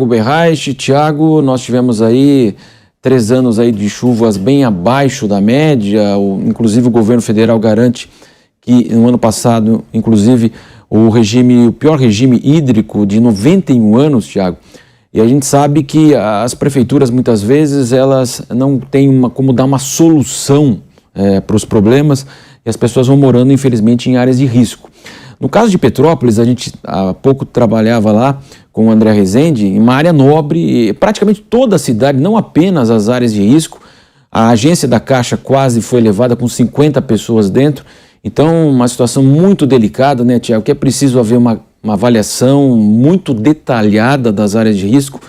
Tiago Berraich. Tiago, nós tivemos aí 3 anos aí de chuvas bem abaixo da média, inclusive o governo federal garante que no ano passado, inclusive, o pior regime hídrico de 91 anos, Tiago. E a gente sabe que as prefeituras, muitas vezes, elas não têm como dar uma solução para os problemas e as pessoas vão morando, infelizmente, em áreas de risco. No caso de Petrópolis, a gente há pouco trabalhava lá com o André Rezende, em uma área nobre, praticamente toda a cidade, não apenas as áreas de risco. A agência da Caixa quase foi levada com 50 pessoas dentro. Então, uma situação muito delicada, né, Tiago, que é preciso haver uma avaliação muito detalhada das áreas de risco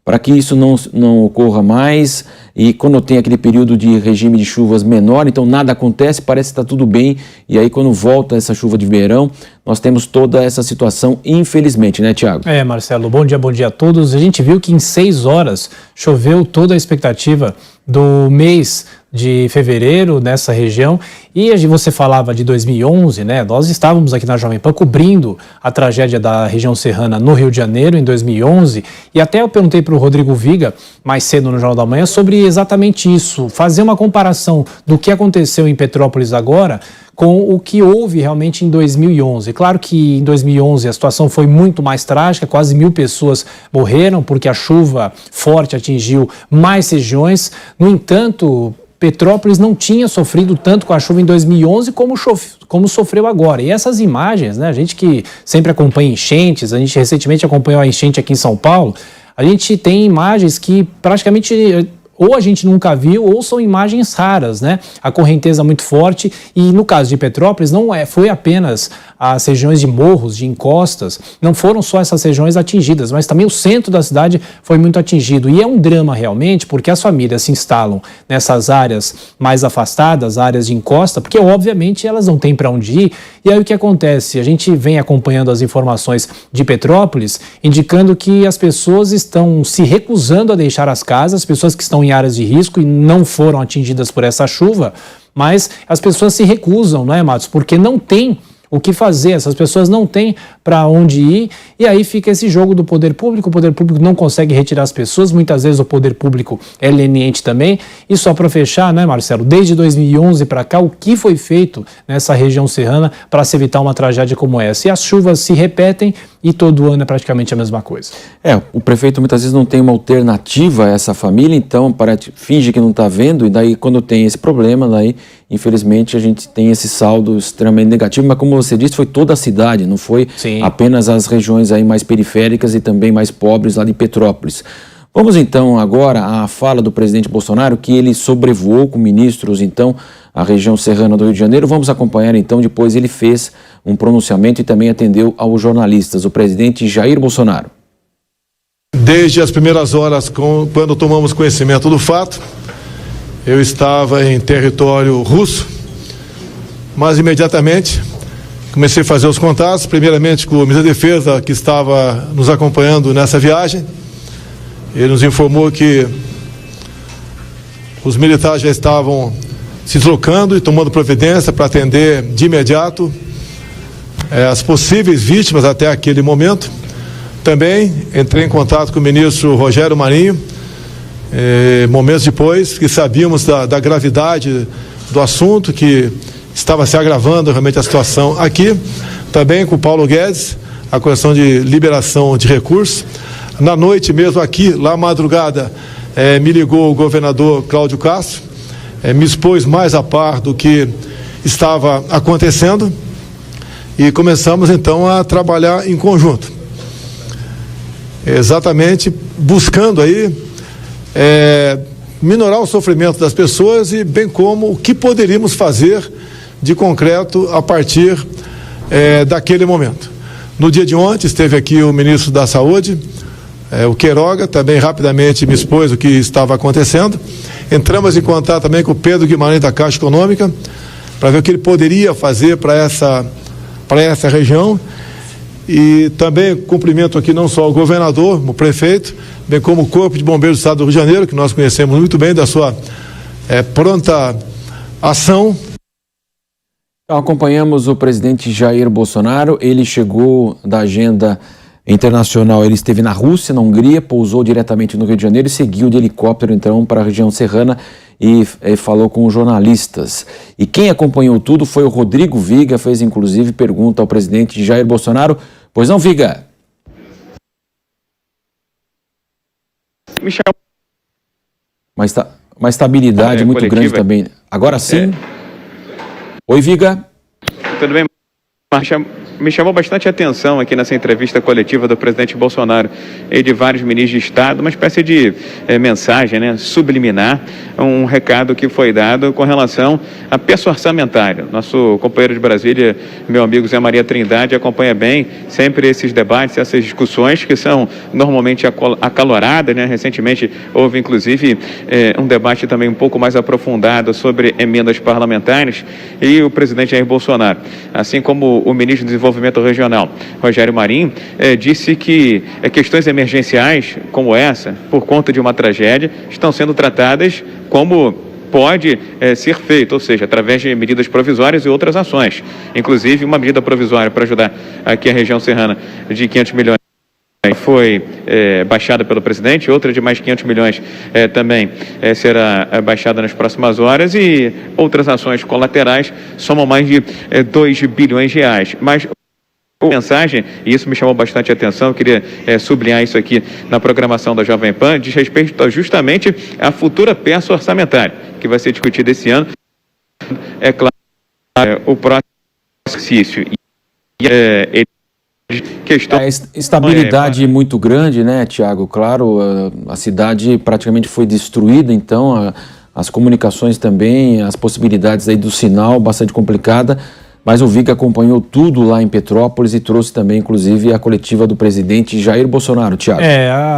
para que isso não ocorra mais. E quando tem aquele período de regime de chuvas menor, então nada acontece, parece que está tudo bem. E aí quando volta essa chuva de verão, nós temos toda essa situação, infelizmente, né, Tiago? Marcelo, bom dia a todos. A gente viu que em 6 horas choveu toda a expectativa do mês de fevereiro nessa região, e você falava de 2011, né? Nós estávamos aqui na Jovem Pan cobrindo a tragédia da região serrana no Rio de Janeiro em 2011, e até eu perguntei para o Rodrigo Viga mais cedo no Jornal da Manhã sobre exatamente isso, fazer uma comparação do que aconteceu em Petrópolis agora com o que houve realmente em 2011. Claro que em 2011 a situação foi muito mais trágica, quase 1.000 pessoas morreram porque a chuva forte atingiu mais regiões. No entanto, Petrópolis não tinha sofrido tanto com a chuva em 2011 como sofreu agora. E essas imagens, né, a gente que sempre acompanha enchentes, a gente recentemente acompanhou a enchente aqui em São Paulo, a gente tem imagens que praticamente ou a gente nunca viu, ou são imagens raras, né? A correnteza muito forte, e no caso de Petrópolis foi apenas as regiões de morros, de encostas, não foram só essas regiões atingidas, mas também o centro da cidade foi muito atingido. E é um drama realmente, porque as famílias se instalam nessas áreas mais afastadas, áreas de encosta, porque obviamente elas não têm para onde ir. E aí o que acontece? A gente vem acompanhando as informações de Petrópolis, indicando que as pessoas estão se recusando a deixar as casas, as pessoas que estão em áreas de risco e não foram atingidas por essa chuva, mas as pessoas se recusam, não é, Matos? Porque não tem o que fazer, essas pessoas não têm para onde ir, e aí fica esse jogo do poder público. O poder público não consegue retirar as pessoas, muitas vezes o poder público é leniente também. E só para fechar, né, Marcelo, desde 2011 para cá, o que foi feito nessa região serrana para se evitar uma tragédia como essa? E as chuvas se repetem e todo ano é praticamente a mesma coisa. O prefeito muitas vezes não tem uma alternativa a essa família, então finge que não está vendo, e daí quando tem esse problema, daí infelizmente a gente tem esse saldo extremamente negativo, mas como você disse, foi toda a cidade, não foi apenas as regiões aí mais periféricas e também mais pobres lá de Petrópolis. Vamos então agora à fala do presidente Bolsonaro, que ele sobrevoou com ministros então a região serrana do Rio de Janeiro. Vamos acompanhar então, depois ele fez um pronunciamento e também atendeu aos jornalistas, o presidente Jair Bolsonaro. Desde as primeiras horas, quando tomamos conhecimento do fato, eu estava em território russo, mas imediatamente comecei a fazer os contatos, primeiramente com o ministro da Defesa, que estava nos acompanhando nessa viagem. Ele nos informou que os militares já estavam se deslocando e tomando providência para atender de imediato as possíveis vítimas até aquele momento. Também entrei em contato com o ministro Rogério Marinho, momentos depois, que sabíamos da gravidade do assunto, que estava se agravando realmente a situação aqui. Também com o Paulo Guedes, a questão de liberação de recursos. Na noite mesmo aqui, lá madrugada, me ligou o governador Cláudio Castro, me expôs mais a par do que estava acontecendo e começamos então a trabalhar em conjunto, exatamente buscando aí minorar o sofrimento das pessoas e bem como o que poderíamos fazer de concreto a partir daquele momento. No dia de ontem esteve aqui o ministro da Saúde, o Queiroga, também rapidamente me expôs o que estava acontecendo. Entramos em contato também com o Pedro Guimarães da Caixa Econômica para ver o que ele poderia fazer para essa região. E também cumprimento aqui não só o governador, o prefeito, bem como o Corpo de Bombeiros do Estado do Rio de Janeiro, que nós conhecemos muito bem da sua pronta ação. Acompanhamos o presidente Jair Bolsonaro, ele chegou da agenda internacional. Ele esteve na Rússia, na Hungria, pousou diretamente no Rio de Janeiro e seguiu de helicóptero então para a região serrana e falou com jornalistas. E quem acompanhou tudo foi o Rodrigo Viga, fez inclusive pergunta ao presidente Jair Bolsonaro. Pois não, Viga? Uma estabilidade muito grande também. Agora sim. Oi, Viga. Tudo bem, Marcha? Me chamou bastante atenção aqui nessa entrevista coletiva do presidente Bolsonaro e de vários ministros de Estado, uma espécie de mensagem, né, subliminar, um recado que foi dado com relação a peça orçamentária. Nosso companheiro de Brasília, meu amigo Zé Maria Trindade, acompanha bem sempre esses debates, essas discussões que são normalmente acaloradas, né? Recentemente houve inclusive um debate também um pouco mais aprofundado sobre emendas parlamentares e o presidente Jair Bolsonaro, assim como o ministro do Desenvolvimento Regional, Rogério Marinho, disse que questões emergenciais como essa, por conta de uma tragédia, estão sendo tratadas como pode ser feito, ou seja, através de medidas provisórias e outras ações. Inclusive, uma medida provisória para ajudar aqui a região serrana de 500 milhões foi baixada pelo presidente, outra de mais 500 milhões também será baixada nas próximas horas e outras ações colaterais somam mais de 2 bilhões de reais. Mas a mensagem, e isso me chamou bastante atenção, eu queria sublinhar isso aqui na programação da Jovem Pan, diz respeito justamente à futura peça orçamentária, que vai ser discutida esse ano. É claro, o próximo exercício. Estabilidade muito grande, né, Tiago? Claro, a cidade praticamente foi destruída, então as comunicações também, as possibilidades aí do sinal bastante complicada, mas o Viga acompanhou tudo lá em Petrópolis e trouxe também, inclusive, a coletiva do presidente Jair Bolsonaro, Tiago.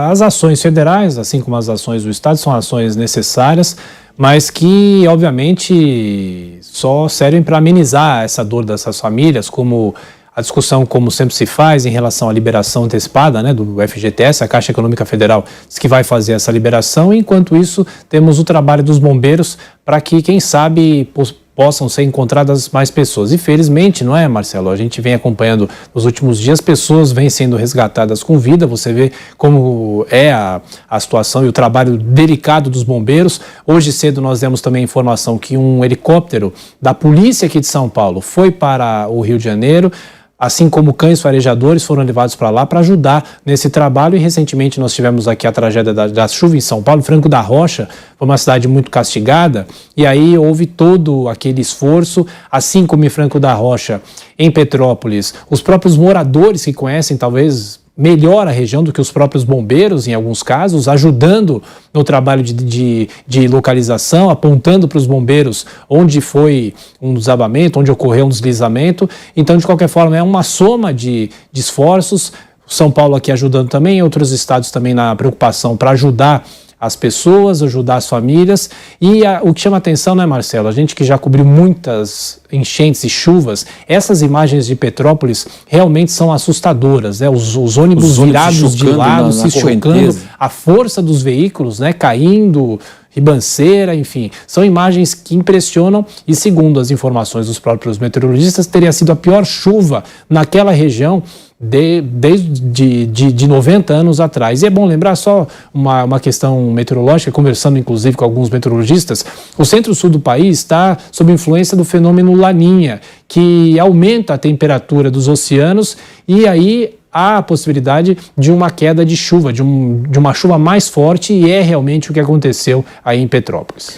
As ações federais, assim como as ações do Estado, são ações necessárias, mas que, obviamente, só servem para amenizar essa dor dessas famílias, como a discussão, como sempre se faz, em relação à liberação antecipada, né, do FGTS, a Caixa Econômica Federal diz que vai fazer essa liberação, e enquanto isso temos o trabalho dos bombeiros para que, quem sabe, possam ser encontradas mais pessoas. E felizmente, não é, Marcelo? A gente vem acompanhando nos últimos dias, pessoas vêm sendo resgatadas com vida, você vê como é a situação e o trabalho delicado dos bombeiros. Hoje cedo nós demos também a informação que um helicóptero da polícia aqui de São Paulo foi para o Rio de Janeiro, assim como cães farejadores foram levados para lá para ajudar nesse trabalho. E recentemente nós tivemos aqui a tragédia da chuva em São Paulo. Franco da Rocha foi uma cidade muito castigada e aí houve todo aquele esforço, assim como em Franco da Rocha, em Petrópolis, os próprios moradores que conhecem talvez melhor a região do que os próprios bombeiros, em alguns casos, ajudando no trabalho de localização, apontando para os bombeiros onde foi um desabamento, onde ocorreu um deslizamento. Então, de qualquer forma, é uma soma de esforços. São Paulo aqui ajudando também, outros estados também na preocupação para ajudar as pessoas, ajudar as famílias. E o que chama atenção, né, Marcelo? A gente que já cobriu muitas enchentes e chuvas, essas imagens de Petrópolis realmente são assustadoras, né? Os ônibus virados de lado, se chocando, a força dos veículos, né, caindo, ribanceira, enfim, são imagens que impressionam. E segundo as informações dos próprios meteorologistas, teria sido a pior chuva naquela região desde 90 anos atrás. E é bom lembrar só uma questão meteorológica, conversando inclusive com alguns meteorologistas, o centro-sul do país está sob influência do fenômeno Laninha, que aumenta a temperatura dos oceanos, e aí há a possibilidade de uma queda de chuva, de uma chuva mais forte, e é realmente o que aconteceu aí em Petrópolis.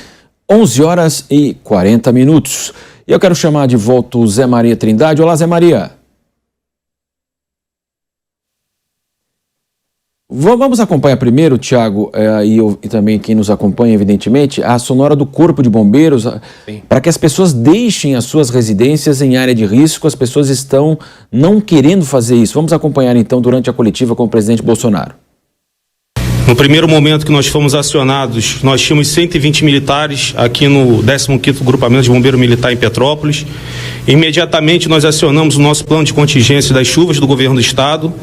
11h40. E eu quero chamar de volta o Zé Maria Trindade. Olá, Zé Maria. Vamos acompanhar primeiro, Tiago, e também quem nos acompanha, evidentemente, a sonora do Corpo de Bombeiros, para que as pessoas deixem as suas residências em área de risco. As pessoas estão não querendo fazer isso. Vamos acompanhar, então, durante a coletiva com o presidente Bolsonaro. No primeiro momento que nós fomos acionados, nós tínhamos 120 militares aqui no 15º Grupamento de Bombeiro Militar em Petrópolis. Imediatamente nós acionamos o nosso plano de contingência das chuvas do governo do estado.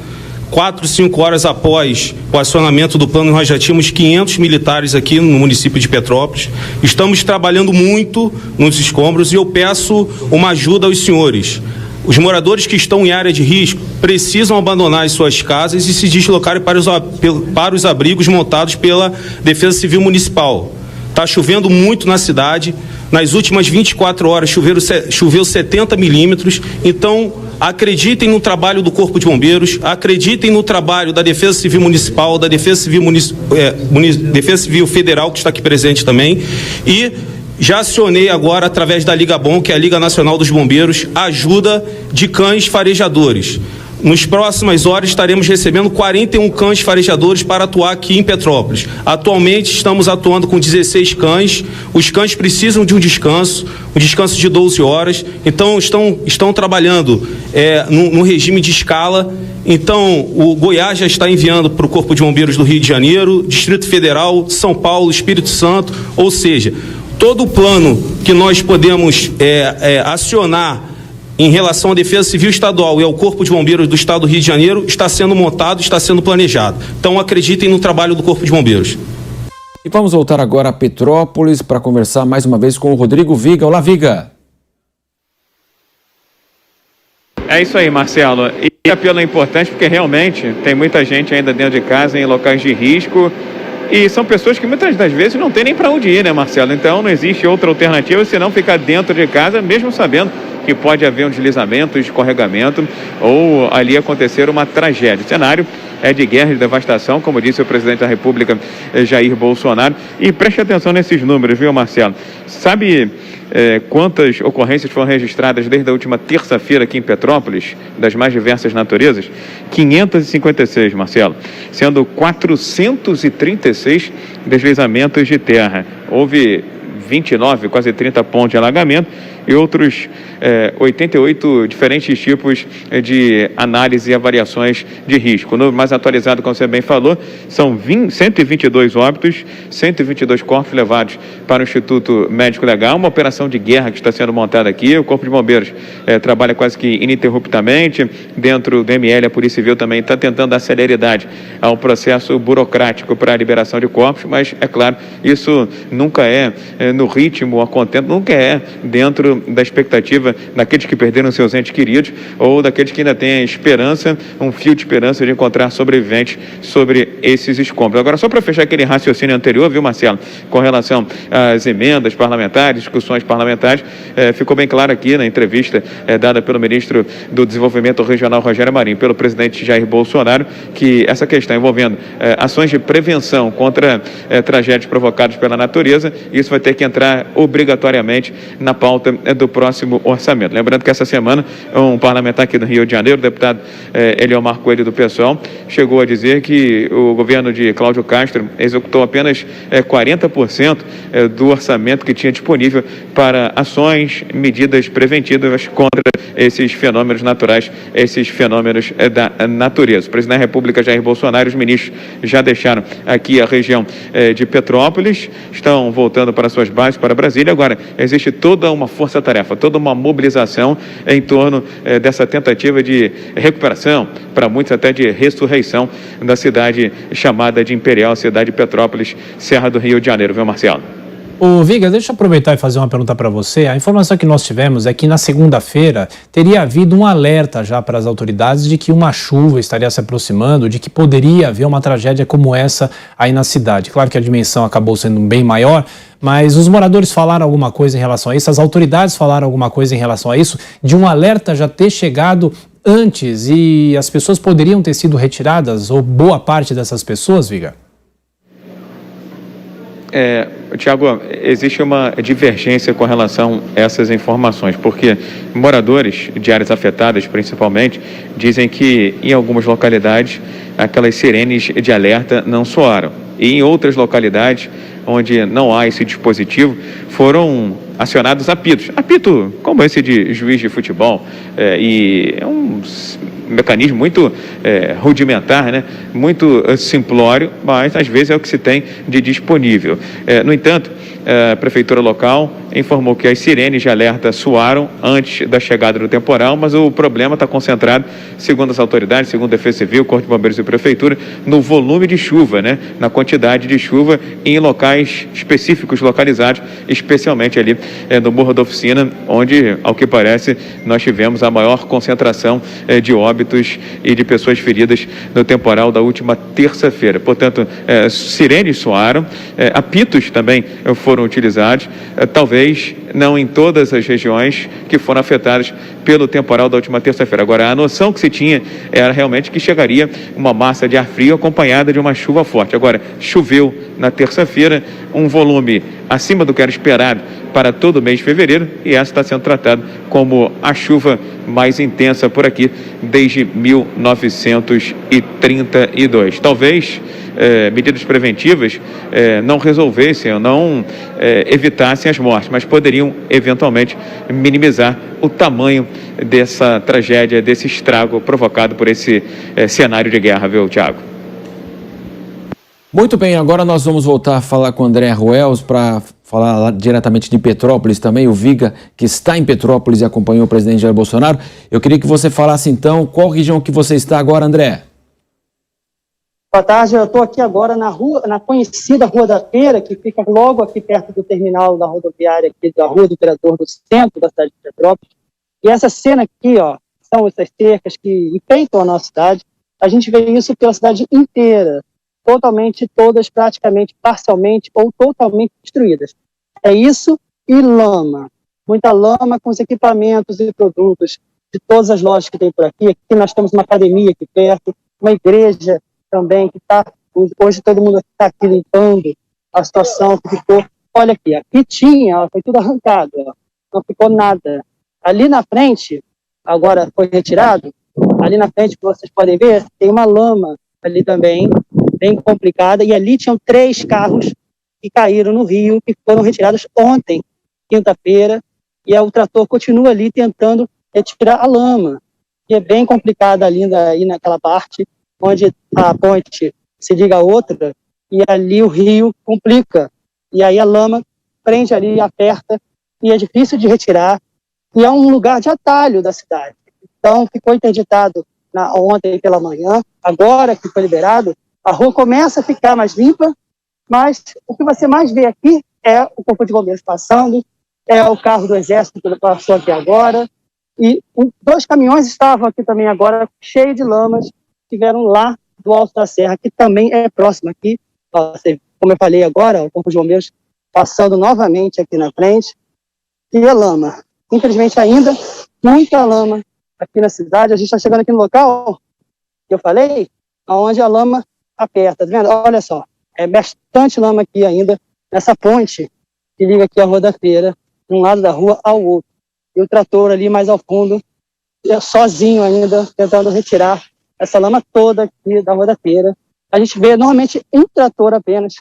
4, 5 horas após o acionamento do plano, nós já tínhamos 500 militares aqui no município de Petrópolis. Estamos trabalhando muito nos escombros e eu peço uma ajuda aos senhores. Os moradores que estão em área de risco precisam abandonar as suas casas e se deslocarem para os abrigos montados pela Defesa Civil Municipal. Está chovendo muito na cidade. Nas últimas 24 horas choveu 70 milímetros. Então, acreditem no trabalho do Corpo de Bombeiros, acreditem no trabalho da Defesa Civil Municipal, da Defesa Civil Federal, que está aqui presente também. E já acionei agora, através da Liga Bom, que é a Liga Nacional dos Bombeiros, a ajuda de cães farejadores. Nos próximas horas estaremos recebendo 41 cães farejadores para atuar aqui em Petrópolis. Atualmente estamos atuando com 16 cães. Os cães precisam de um descanso de 12 horas. Então estão trabalhando no regime de escala. Então o Goiás já está enviando para o Corpo de Bombeiros do Rio de Janeiro, Distrito Federal, São Paulo, Espírito Santo. Ou seja, todo o plano que nós podemos acionar em relação à Defesa Civil Estadual e ao Corpo de Bombeiros do Estado do Rio de Janeiro está sendo montado, está sendo planejado. Então acreditem no trabalho do Corpo de Bombeiros. E vamos voltar agora a Petrópolis para conversar mais uma vez com o Rodrigo Viga. Olá, Viga. É isso aí, Marcelo. E apelo é importante porque realmente tem muita gente ainda dentro de casa, em locais de risco. E são pessoas que muitas das vezes não tem nem para onde ir, né, Marcelo? Então não existe outra alternativa senão ficar dentro de casa, mesmo sabendo que pode haver um deslizamento, escorregamento ou ali acontecer uma tragédia. O cenário é de guerra e devastação, como disse o presidente da República, Jair Bolsonaro. E preste atenção nesses números, viu, Marcelo? Sabe quantas ocorrências foram registradas desde a última terça-feira aqui em Petrópolis, das mais diversas naturezas? 556, Marcelo, sendo 436 deslizamentos de terra. Houve 29, quase 30 pontos de alagamento e outros 88 diferentes tipos de análise e avaliações de risco. O número mais atualizado, como você bem falou, são 122 óbitos, 122 corpos levados para o Instituto Médico Legal, uma operação de guerra que está sendo montada aqui. O Corpo de Bombeiros trabalha quase que ininterruptamente. Dentro do ML, a Polícia Civil também está tentando dar celeridade ao processo burocrático para a liberação de corpos, mas, é claro, isso nunca é no ritmo, a contento, nunca é dentro da expectativa daqueles que perderam seus entes queridos ou daqueles que ainda têm a esperança, um fio de esperança de encontrar sobreviventes sobre esses escombros. Agora, só para fechar aquele raciocínio anterior, viu, Marcelo, com relação às emendas parlamentares, discussões parlamentares, ficou bem claro aqui na entrevista dada pelo ministro do Desenvolvimento Regional, Rogério Marinho, pelo presidente Jair Bolsonaro, que essa questão envolvendo ações de prevenção contra tragédias provocadas pela natureza, isso vai ter que entrar obrigatoriamente na pauta do próximo orçamento. Lembrando que essa semana um parlamentar aqui do Rio de Janeiro, o deputado Eliomar Coelho do PSOL, chegou a dizer que o governo de Cláudio Castro executou apenas 40% do orçamento que tinha disponível para ações, medidas preventivas contra esses fenômenos naturais, esses fenômenos da natureza. O presidente da República, Jair Bolsonaro, e os ministros já deixaram aqui a região de Petrópolis, estão voltando para suas bases, para Brasília. Agora, existe toda uma força-tarefa, toda uma mobilização em torno dessa tentativa de recuperação, para muitos até de ressurreição da cidade chamada de Imperial, cidade de Petrópolis, Serra do Rio de Janeiro, viu, Marcelo? Ô Viga, deixa eu aproveitar e fazer uma pergunta para você. A informação que nós tivemos é que na segunda-feira teria havido um alerta já para as autoridades de que uma chuva estaria se aproximando, de que poderia haver uma tragédia como essa aí na cidade. Claro que a dimensão acabou sendo bem maior, mas os moradores falaram alguma coisa em relação a isso, as autoridades falaram alguma coisa em relação a isso, de um alerta já ter chegado antes e as pessoas poderiam ter sido retiradas, ou boa parte dessas pessoas, Viga? Tiago, existe uma divergência com relação a essas informações, porque moradores de áreas afetadas, principalmente, dizem que em algumas localidades aquelas sirenes de alerta não soaram. E em outras localidades, onde não há esse dispositivo, foram acionados apitos. Apito como esse de juiz de futebol, e é um mecanismo muito rudimentar, né? Muito simplório, mas às vezes é o que se tem de disponível. No entanto, a prefeitura local informou que as sirenes de alerta soaram antes da chegada do temporal, mas o problema está concentrado, segundo as autoridades, segundo a Defesa Civil, Corpo de Bombeiros e Prefeitura, no volume de chuva, né? Na quantidade de chuva em locais específicos, localizados, especialmente ali no Morro da Oficina, onde, ao que parece, nós tivemos a maior concentração de óbitos e de pessoas feridas no temporal da última terça-feira. Portanto, sirenes soaram, apitos também foram utilizados, talvez não em todas as regiões que foram afetadas pelo temporal da última terça-feira. Agora, a noção que se tinha era realmente que chegaria uma massa de ar frio acompanhada de uma chuva forte. Agora, choveu na terça-feira, um volume acima do que era esperado para todo o mês de fevereiro, e essa está sendo tratada como a chuva mais intensa por aqui desde 1932. Talvez medidas preventivas não resolvessem ou não evitassem as mortes, mas poderiam eventualmente minimizar o tamanho dessa tragédia, desse estrago provocado por esse cenário de guerra, viu, Tiago? Muito bem, agora nós vamos voltar a falar com o André Ruelas para falar lá diretamente de Petrópolis também, o Viga, que está em Petrópolis e acompanhou o presidente Jair Bolsonaro. Eu queria que você falasse então qual região que você está agora, André. Boa tarde, eu estou aqui agora na conhecida Rua da Feira, que fica logo aqui perto do terminal da rodoviária aqui da Rua do Imperador, do centro da cidade de Petrópolis. E essa cena aqui, ó, são essas cercas que enfeitam a nossa cidade. A gente vê isso pela cidade inteira, totalmente, todas, praticamente, parcialmente ou totalmente destruídas. É isso e lama. Muita lama com os equipamentos e produtos de todas as lojas que tem por aqui. Aqui nós temos uma academia aqui perto, uma igreja também, que está, hoje todo mundo está aqui limpando a situação que ficou. Olha aqui, aqui tinha, ó, foi tudo arrancado, ó, não ficou nada. Ali na frente, agora foi retirado, ali na frente, que vocês podem ver, tem uma lama ali também, bem complicada, e ali tinham 3 carros que caíram no rio, que foram retirados ontem, quinta-feira, e o trator continua ali tentando retirar a lama, que é bem complicada ali naquela parte, onde a ponte se liga a outra, e ali o rio complica, e aí a lama prende ali, aperta, e é difícil de retirar, e é um lugar de atalho da cidade. Então, ficou interditado ontem pela manhã, agora que foi liberado, a rua começa a ficar mais limpa, mas o que você mais vê aqui é o Corpo de Bombeiros passando, é o carro do Exército que passou aqui agora, e 2 caminhões estavam aqui também agora, cheios de lamas, estiveram lá do Alto da Serra, que também é próximo aqui, como eu falei agora, o Corpo de Bombeiros passando novamente aqui na frente, e a lama. Infelizmente ainda, muita lama aqui na cidade. A gente está chegando aqui no local que eu falei, onde a lama aperta, tá vendo? Olha só, é bastante lama aqui ainda, nessa ponte que liga aqui a Rua da Feira, de um lado da rua ao outro. E o trator ali mais ao fundo, sozinho ainda, tentando retirar essa lama toda aqui da Rua da Feira. A gente vê normalmente um trator apenas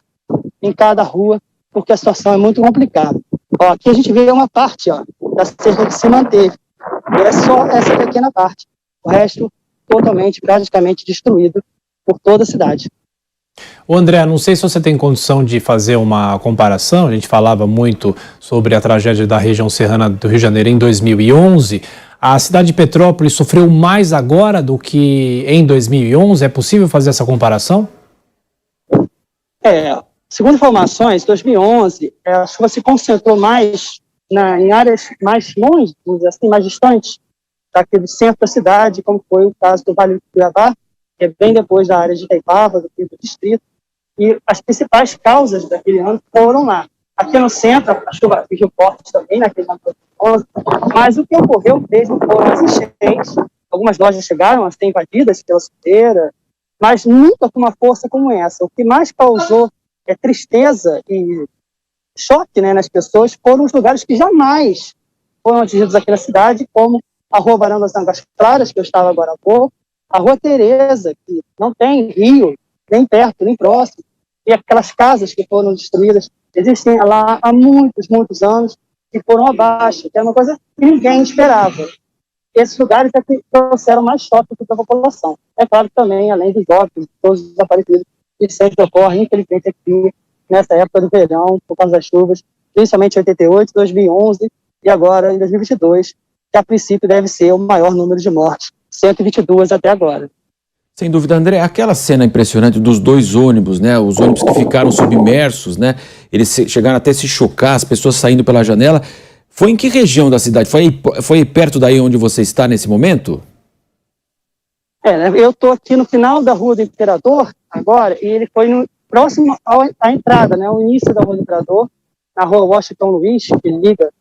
em cada rua, porque a situação é muito complicada. Ó, aqui a gente vê uma parte, ó, da cerca que se manteve. E é só essa pequena parte. O resto totalmente, praticamente destruído por toda a cidade. Ô André, não sei se você tem condição de fazer uma comparação. A gente falava muito sobre a tragédia da região serrana do Rio de Janeiro em 2011. A cidade de Petrópolis sofreu mais agora do que em 2011? É possível fazer essa comparação? Segundo informações, em 2011, a chuva se concentrou mais em áreas mais longe, assim, mais distantes daqui do centro da cidade, como foi o caso do Vale do Cuiabá, que é bem depois da área de Itaipava, do distrito, e as principais causas daquele ano foram lá. Aqui no centro, a chuva atingiu fortes também, naquele ano de 2011, mas o que ocorreu mesmo foram as enchentes. Algumas lojas chegaram a ser invadidas pela sujeira, mas nunca com uma força como essa. O que mais causou tristeza e choque, né, nas pessoas foram os lugares que jamais foram atingidos aqui na cidade, como a Rua Barão das Águas Claras, que eu estava agora há pouco, a Rua Tereza, que não tem rio, nem perto, nem próximo, e aquelas casas que foram destruídas, existem lá há muitos, muitos anos, que foram abaixo, que era uma coisa que ninguém esperava. Esses lugares é que trouxeram mais choque para a população. É claro que também, além dos óbitos, todos os desaparecidos, que sempre ocorrem, infelizmente, aqui nessa época do verão, por causa das chuvas, principalmente em 88, 2011 e agora em 2022, que a princípio deve ser o maior número de mortes, 122 até agora. Sem dúvida, André, aquela cena impressionante dos 2 ônibus, né, os ônibus que ficaram submersos, né, eles chegaram até a se chocar, as pessoas saindo pela janela. Foi em que região da cidade? Foi perto daí onde você está nesse momento? Eu estou aqui no final da Rua do Imperador agora, e ele foi próximo à entrada, né, ao início da Rua do Imperador, na Rua Washington Luiz, que liga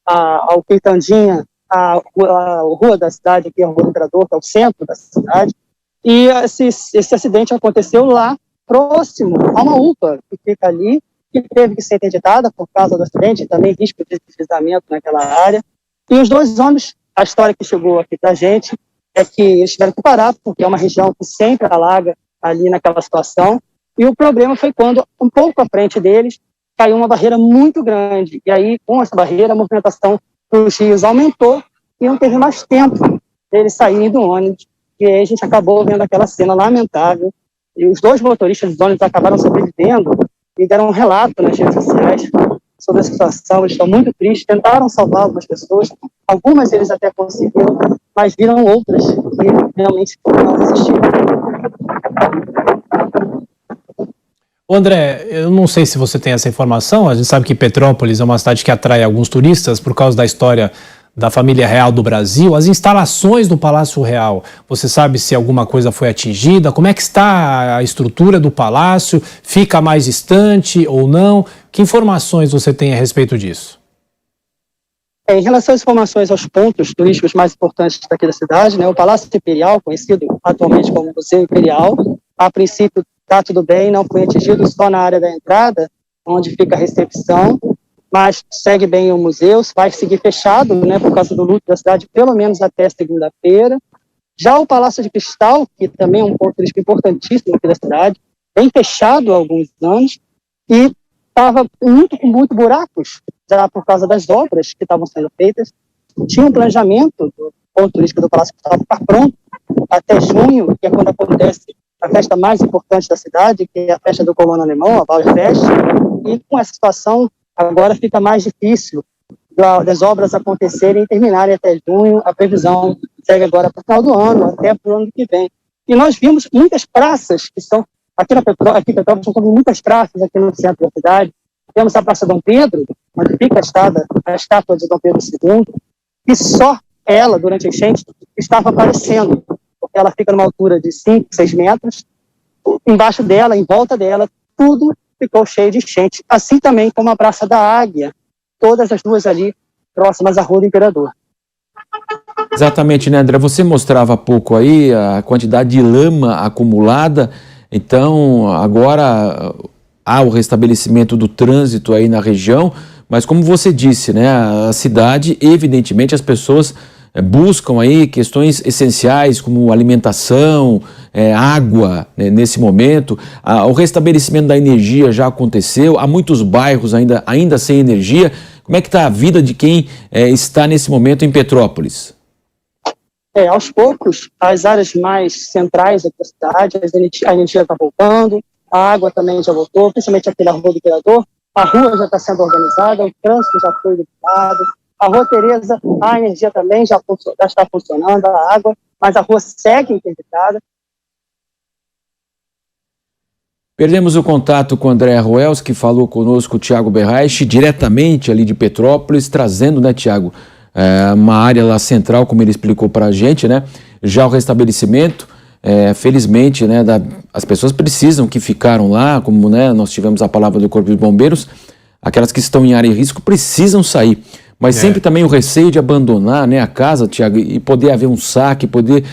ao Quitandinha, a rua da cidade, aqui a Rua do Imperador, que é o centro da cidade. E esse acidente aconteceu lá, próximo a uma UPA que fica ali, que teve que ser interditada por causa do acidente, também risco de deslizamento naquela área. E os 2 ônibus, a história que chegou aqui para a gente é que eles tiveram que parar, porque é uma região que sempre alaga ali naquela situação. E o problema foi quando, um pouco à frente deles, caiu uma barreira muito grande. E aí, com essa barreira, a movimentação dos rios aumentou e não teve mais tempo deles saírem do ônibus. E aí a gente acabou vendo aquela cena lamentável. E os 2 motoristas dos ônibus acabaram sobrevivendo e deram um relato nas redes sociais sobre a situação. Eles estão muito tristes, tentaram salvar algumas pessoas, algumas deles até conseguiram, mas viram outras que realmente não resistiram. André, eu não sei se você tem essa informação, a gente sabe que Petrópolis é uma cidade que atrai alguns turistas por causa da história da família real do Brasil. As instalações do Palácio Real, você sabe se alguma coisa foi atingida? Como é que está a estrutura do palácio? Fica mais distante ou não? Que informações você tem a respeito disso? Em relação às informações aos pontos turísticos mais importantes daqui da cidade, né, o Palácio Imperial, conhecido atualmente como Museu Imperial, a princípio está tudo bem, não foi atingido só na área da entrada, onde fica a recepção, mas segue bem o museu, vai seguir fechado, né, por causa do luto da cidade, pelo menos até segunda-feira. Já o Palácio de Cristal, que também é um ponto turístico importantíssimo aqui da cidade, vem fechado há alguns anos e estava com muito buracos, já por causa das obras que estavam sendo feitas. Tinha um planejamento do ponto turístico do Palácio Cristal para ficar pronto até junho, que é quando acontece a festa mais importante da cidade, que é a festa do colono alemão, a Bauerfest, e com essa situação agora fica mais difícil das obras acontecerem e terminarem até junho. A previsão segue agora para o final do ano, até para o ano que vem. E nós vimos muitas praças que são, aqui em Petrópolis, são muitas praças aqui no centro da cidade. Temos a Praça Dom Pedro, onde fica a estátua de Dom Pedro II, e só ela, durante a enchente, estava aparecendo, porque ela fica numa altura de 5, 6 metros, embaixo dela, em volta dela, tudo ficou cheio de enchente, assim também como a Praça da Águia, todas as duas ali próximas à Rua do Imperador. Exatamente, né, André? Você mostrava há pouco aí a quantidade de lama acumulada, então agora há o restabelecimento do trânsito aí na região, mas como você disse, né, a cidade, evidentemente, as pessoas buscam aí questões essenciais como alimentação, água, né, nesse momento. O restabelecimento da energia já aconteceu, há muitos bairros ainda sem energia. Como é que está a vida de quem está nesse momento em Petrópolis? Aos poucos, as áreas mais centrais da cidade, a energia está voltando, a água também já voltou, principalmente aqui na Rua do Imperador. A rua já está sendo organizada, o trânsito já foi liberado. A Rua Tereza, a energia também já está funcionando, a água, mas a rua segue interditada. Perdemos o contato com o André Ruels, que falou conosco, o Tiago Berraich, diretamente ali de Petrópolis, trazendo, né, Tiago, uma área lá central, como ele explicou para a gente, né? Já o restabelecimento, felizmente, né, as pessoas precisam que ficaram lá, como, né, nós tivemos a palavra do Corpo de Bombeiros, aquelas que estão em área de risco precisam sair. Mas sempre também o receio de abandonar, né, a casa, Tiago, e poder haver um saque, poder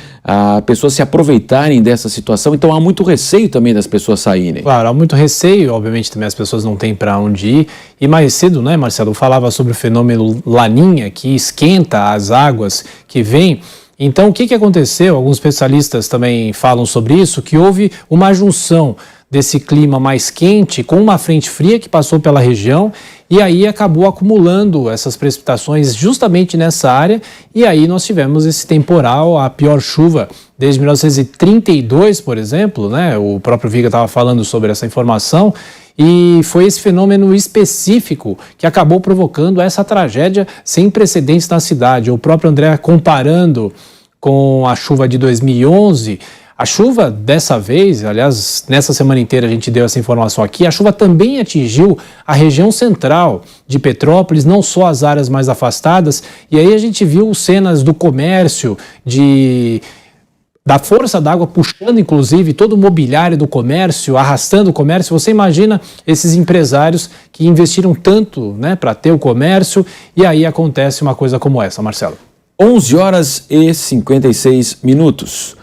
pessoas se aproveitarem dessa situação. Então há muito receio também das pessoas saírem. Claro, há muito receio, obviamente também as pessoas não têm para onde ir. E mais cedo, né, Marcelo, falava sobre o fenômeno Laninha, que esquenta as águas que vêm. Então o que aconteceu? Alguns especialistas também falam sobre isso, que houve uma junção desse clima mais quente com uma frente fria que passou pela região e aí acabou acumulando essas precipitações justamente nessa área, e aí nós tivemos esse temporal, a pior chuva desde 1932, por exemplo, né? O próprio Viga estava falando sobre essa informação, E foi esse fenômeno específico que acabou provocando essa tragédia sem precedentes na cidade. O próprio André comparando com a chuva de 2011, a chuva dessa vez, aliás, nessa semana inteira a gente deu essa informação aqui, a chuva também atingiu a região central de Petrópolis, não só as áreas mais afastadas, e aí a gente viu cenas do comércio, da força d'água puxando, inclusive, todo o mobiliário do comércio, arrastando o comércio. Você imagina esses empresários que investiram tanto, né, para ter o comércio, e aí acontece uma coisa como essa, Marcelo. 11 horas e 56 minutos.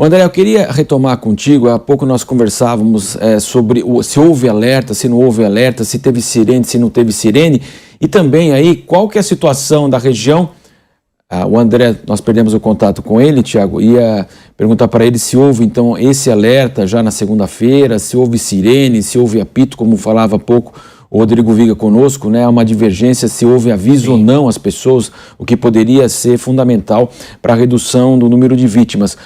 André, eu queria retomar contigo, há pouco nós conversávamos sobre se houve alerta, se não houve alerta, se teve sirene, se não teve sirene, e também aí qual que é a situação da região. O André, nós perdemos o contato com ele, Tiago, ia perguntar para ele se houve então esse alerta já na segunda-feira, se houve sirene, se houve apito, como falava há pouco o Rodrigo Viga conosco, né? Há uma divergência se houve aviso ou não às pessoas, o que poderia ser fundamental para a redução do número de vítimas.